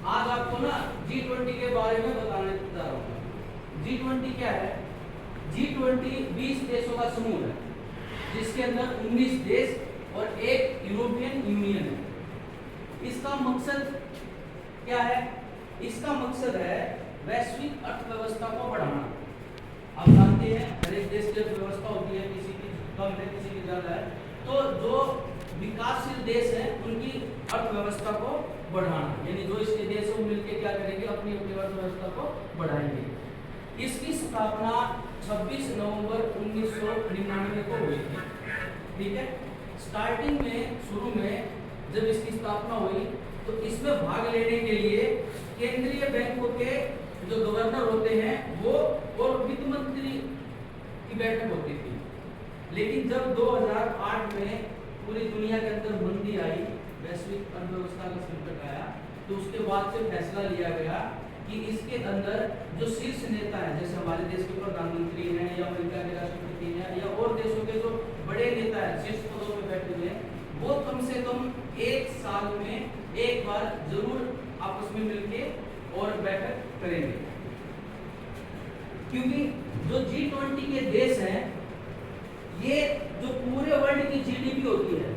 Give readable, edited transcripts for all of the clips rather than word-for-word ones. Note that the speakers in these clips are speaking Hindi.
आज आपको ना G20 के बारे में बताने जा रहा हूँ। G20 क्या है? G20 20 देशों का समूह है जिसके अंदर 19 देश और एक यूरोपियन यूनियन है। इसका मकसद क्या है? इसका मकसद है वैश्विक अर्थव्यवस्था को बढ़ाना। आप जानते हैं हर एक देश की अर्थव्यवस्था होती है, किसी की कम है किसी की ज्यादा है। तो जो विकासशील देश हैं उनकी अर्थव्यवस्था को बढ़ाना, यानी जो इसके देश हैं वो मिलकर क्या करेंगे, अपनी अपनी अर्थव्यवस्था को बढ़ाएंगे। इसकी स्थापना 26 नवंबर 1999 को हुई थी। ठीक है, स्टार्टिंग में शुरू में जब इसकी स्थापना हुई तो इसमें भाग लेने के लिए केंद्रीय बैंकों के जो गवर्नर होते हैं वो और वित्त मंत्री की बैठक होती थी। लेकिन जब 2008 में पूरी दुनिया के अंदर मंदी आई, वैश्विक अर्थव्यवस्था का संकट आया, तो उसके बाद से फैसला लिया गया कि इसके अंदर जो शीर्ष नेता है, जैसे हमारे देश के प्रधानमंत्री हैं या अमेरिका के राष्ट्रपति हैं या और देशों के जो बड़े नेता हैं शीर्ष पदों पर बैठे हुए हैं, वो कम से कम एक साल में एक बार जरूर आपस में मिलके और बैठक करेंगे। क्योंकि जो G20 के देश हैं, ये जो पूरे वर्ल्ड की जीडीपी होती है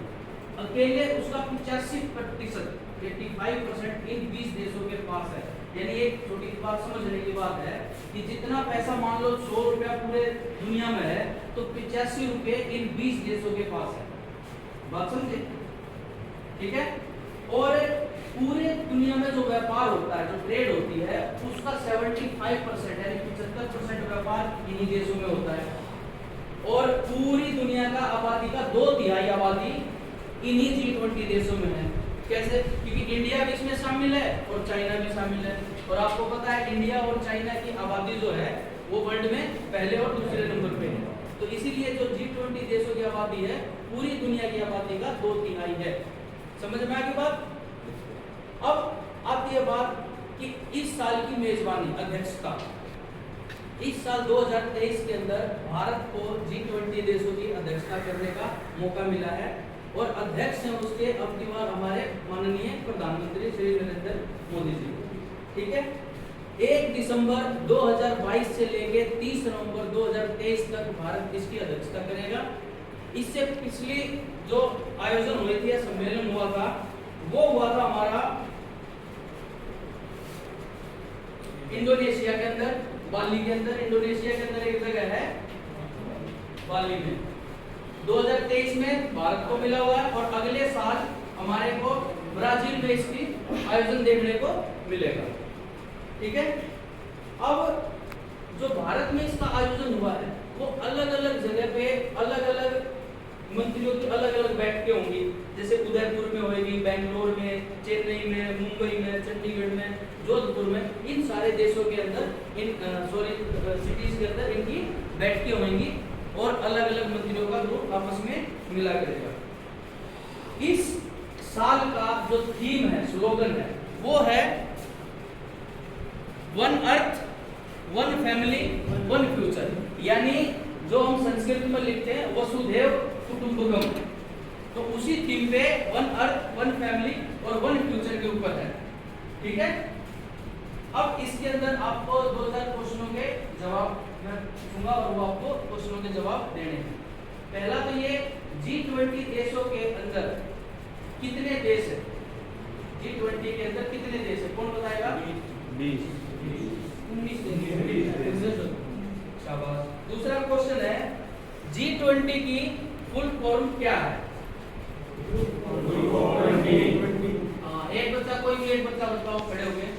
अकेले उसका 85% 85% इन 20 देशों के पास है। यानी एक छोटी बात समझने की बात है कि जितना पैसा मान लो 100 रुपया पूरे दुनिया में है तो 85 रुपये इन 20 देशों के पास है। बात समझे? ठीक है। और पूरे दुनिया में जो व्यापार होता है, जो ट्रेड होती है, उसका 75% यानी 75% व्यापार इन्हीं देशों में होता है। और पूरी दुनिया का आबादी का 2/3 आबादी इन्हीं G20 देशों में है। कैसे? क्योंकि इंडिया भी इसमें शामिल है और चाइना भी शामिल है। और आपको पता है इंडिया और चाइना की आबादी जो है वो वर्ल्ड में पहले और दूसरे नंबर पे है। तो इसीलिए जो G20 देशों की आबादी है पूरी दुनिया की आबादी का 2/3 है। समझ में आ गई बात? अब आती है बात कि इस साल की मेजबानी अध्यक्षता, इस साल 2023 के अंदर भारत को G20 देशों की अध्यक्षता करने का मौका मिला है और अध्यक्ष हैं उसके अब की बार हमारे माननीय प्रधानमंत्री श्री नरेंद्र मोदी जी। ठीक है, 1 दिसंबर 2022 से लेके 30 नवंबर 2023 तक भारत इसकी अध्यक्षता करेगा। इससे पिछली जो आयोजन हुए थे, सम्मेलन हुआ था, वो हुआ था हमारा इंडोनेशिया के अंदर, बाली के अंदर। इंडोनेशिया के अंदर एक जगह है बाली में। 2023 में भारत को मिला हुआ है और अगले साल हमारे को ब्राजील में इसकी आयोजन देखने को मिलेगा। ठीक है। अब जो भारत में इसका आयोजन हुआ है वो अलग अलग जगह पे अलग अलग मंत्रियों की अलग अलग बैठकें होंगी। जैसे उदयपुर में होगी, बेंगलोर में, चेन्नई में, मुंबई में, चंडीगढ़ में, जोधपुर में, इन सारे देशों के अंदर इन सिटीज के अंदर इनकी बैठकें होंगी और अलग अलग मंत्रियों का ग्रुप आपस में मिला करेगा। इस साल का जो थीम है, स्लोगन है, वो है one earth one family one future. यानी जो हम संस्कृत में लिखते हैं वसुधैव कुटुंबकम, तो उसी थीम पे वन अर्थ वन फैमिली और वन फ्यूचर के ऊपर है। ठीक है। अब इसके अंदर आपको 2000 क्वेश्चनों के जवाब मैं दूंगा और वो आपको क्वेश्चनों के जवाब देने हैं। पहला तो ये G20 देशों के अंदर कितने देश है? G20 के अंदर कितने देश है? कौन बताएगा? 19 देश। शाबाश। दूसरा क्वेश्चन है G20 की फुल फॉर्म क्या है? एक बच्चा, कोई भी एक बच्चा बताओ खड़े हो गए।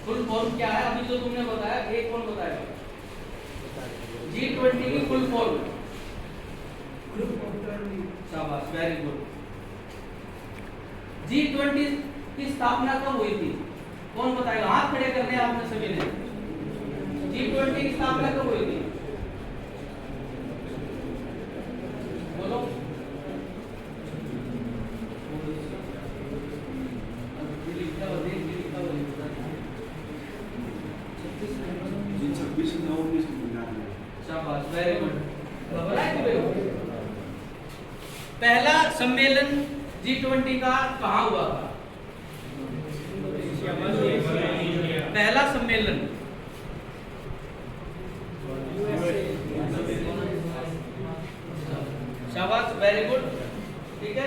फुल फॉर्म क्या है? अभी जो तुमने बताया, एक कौन बताएगा? G20 की फुल फॉर्म। शाबाश, वेरी गुड। G20 की स्थापना कब हुई थी? कौन बताएगा? हाथ खड़े करने आपने सभी ने। G20 की स्थापना कब हुई थी? बोलो। शाबाश, वेरी गुड। पहला सम्मेलन G20 का कहाँ हुआ था? पहला सम्मेलन शाबाश, वेरी गुड, ठीक है।